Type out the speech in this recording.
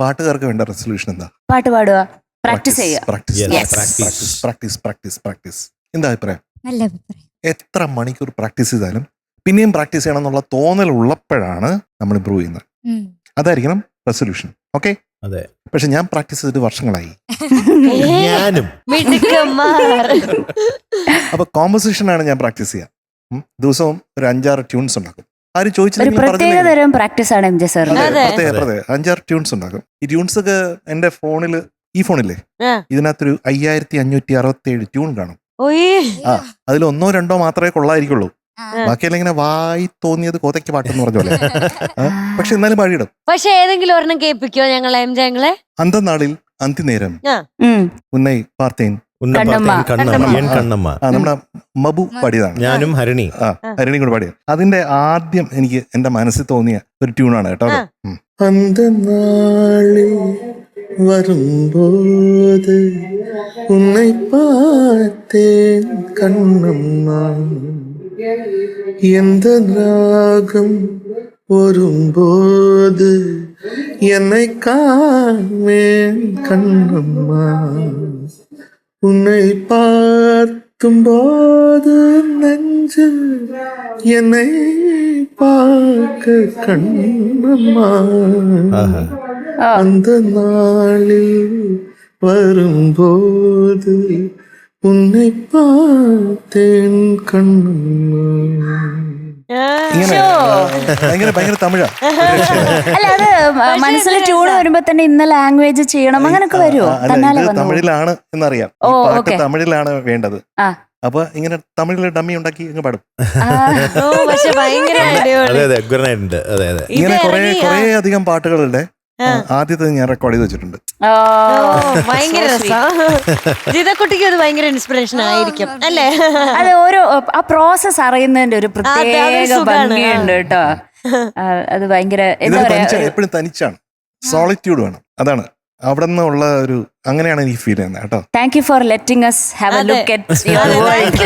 പാട്ടുകാർക്ക് വേണ്ട റെസൊല്യൂഷൻ എന്താ? പാട്ട് പാടുക, പ്രാക്ടീസ് ചെയ്യുക. പ്രാക്ടീസ്. എന്താ അഭിപ്രായം? നല്ല അഭിപ്രായം. എത്ര മണിക്കൂർ പ്രാക്ടീസ് ചെയ്താലും പിന്നെയും പ്രാക്ടീസ് ചെയ്യണം എന്നുള്ള തോന്നൽ ഉള്ളപ്പോഴാണ് നമ്മൾ ഇമ്പ്രൂവ് ചെയ്യുന്നത്. അതായിരിക്കണം റെസൊല്യൂഷൻ. ഓക്കെ. അതെ. പക്ഷെ ഞാൻ പ്രാക്ടീസ് ചെയ്തിട്ട് വർഷങ്ങളായി. ഞാനും. അപ്പൊ കോമ്പോസിഷൻ ആണ് ഞാൻ പ്രാക്ടീസ് ചെയ്യാം. ദിവസവും ഒരു 5-6 ട്യൂൺസ് ഉണ്ടാക്കും. ആരും ഒരു ചോദിച്ചില്ലെങ്കിൽ പ്രത്യേക തരം പ്രാക്ടീസ് ആണ് MJ സാർ. പ്രത്യേക 5-6 ട്യൂൺസ് ഉണ്ടാക്കും. ഈ ട്യൂൺസ് ഒക്കെ എന്റെ ഫോണില്, ഈ ഫോണില്ലേ, ഇതിനകത്തൊരു 5567 ട്യൂൺ കാണും. അതിൽ 1-2 മാത്രമേ കൊള്ളായിരിക്കുള്ളൂ. ബാക്കിയെല്ലാം ഇങ്ങനെ വായി തോന്നിയത് കോതയ്ക്ക് പാട്ടെന്ന് പറഞ്ഞ പോലെ. പക്ഷെ എന്നാലും പാടിയിടും. പക്ഷെ ഏതെങ്കിലും ഒരെണ്ണം കേൾപ്പിക്കോ ഞങ്ങളെ? അന്തനാളിൽ അന്തിനേരം ഉന്നൈ പാർത്തേൻ കണ്ണമ്മ നമ്മുടെ മബു പാടിയതാണ്. ഞാനും ഹരിണി കൂടെ പാടിയ. അതിന്റെ ആദ്യം എനിക്ക് എന്റെ മനസ്സിൽ തോന്നിയ ഒരു ട്യൂണാണ് കേട്ടോ. അന്തനാളിൽ വരുമ്പോത് ഉന്നൈ പാർത്തേൻ കണ്ണമ്മ எந்த ராகம் வரும்போது என்னை காண்பேன் கண்ணம்மா உன்னை பார்க்கும் போது நெஞ்சில் என்னை பார்க்க கண்ணம்மா அந்த நாளில் வரும்போது ഉന്നെ പാത്തേൻ കണ്ണമ്മ. ഇങ്ങനെ ഭയങ്കര തമിഴാ. അല്ല, അത് മനസ്സിൽ ട്യൂൺ വരുമ്പോ തന്നെ ഇന്ന ലാംഗ്വേജ് ചെയ്യണം അങ്ങനൊക്കെ വരുമോ? തമിഴിലാണ് എന്നറിയാം. പാട്ട് തമിഴിലാണ് വേണ്ടത്. അപ്പൊ ഇങ്ങനെ തമിഴില് ഡമ്മി ഉണ്ടാക്കി അങ്ങ് പാടും. ഇങ്ങനെ കുറെ അധികം പാട്ടുകളുടെ ആദ്യത്തെ ഞാൻ റെക്കോർഡ് ചെയ്ത് വെച്ചിട്ടുണ്ട്. ഭയങ്കര ജിതക്കുട്ടിക്ക് അത് ഭയങ്കര ഇൻസ്പിറേഷൻ ആയിരിക്കും അല്ലേ? അത് ഓരോ ആ പ്രോസസ് അറിയുന്നതിന്റെ ഒരു പ്രത്യേക ഭംഗിയുണ്ട് കേട്ടോ. അത് ഭയങ്കര എന്താ പറയാ, എപ്പോഴും തനിച്ചാണ്, സോളിറ്റ്യൂഡ് വേണം. അതാണ് അവിടെ നിന്നുള്ള ഒരു, അങ്ങനെയാണ് എനിക്ക് ഫീൽ ചെയ്യുന്നത് കേട്ടോ. Thank you for letting us have a look at your world.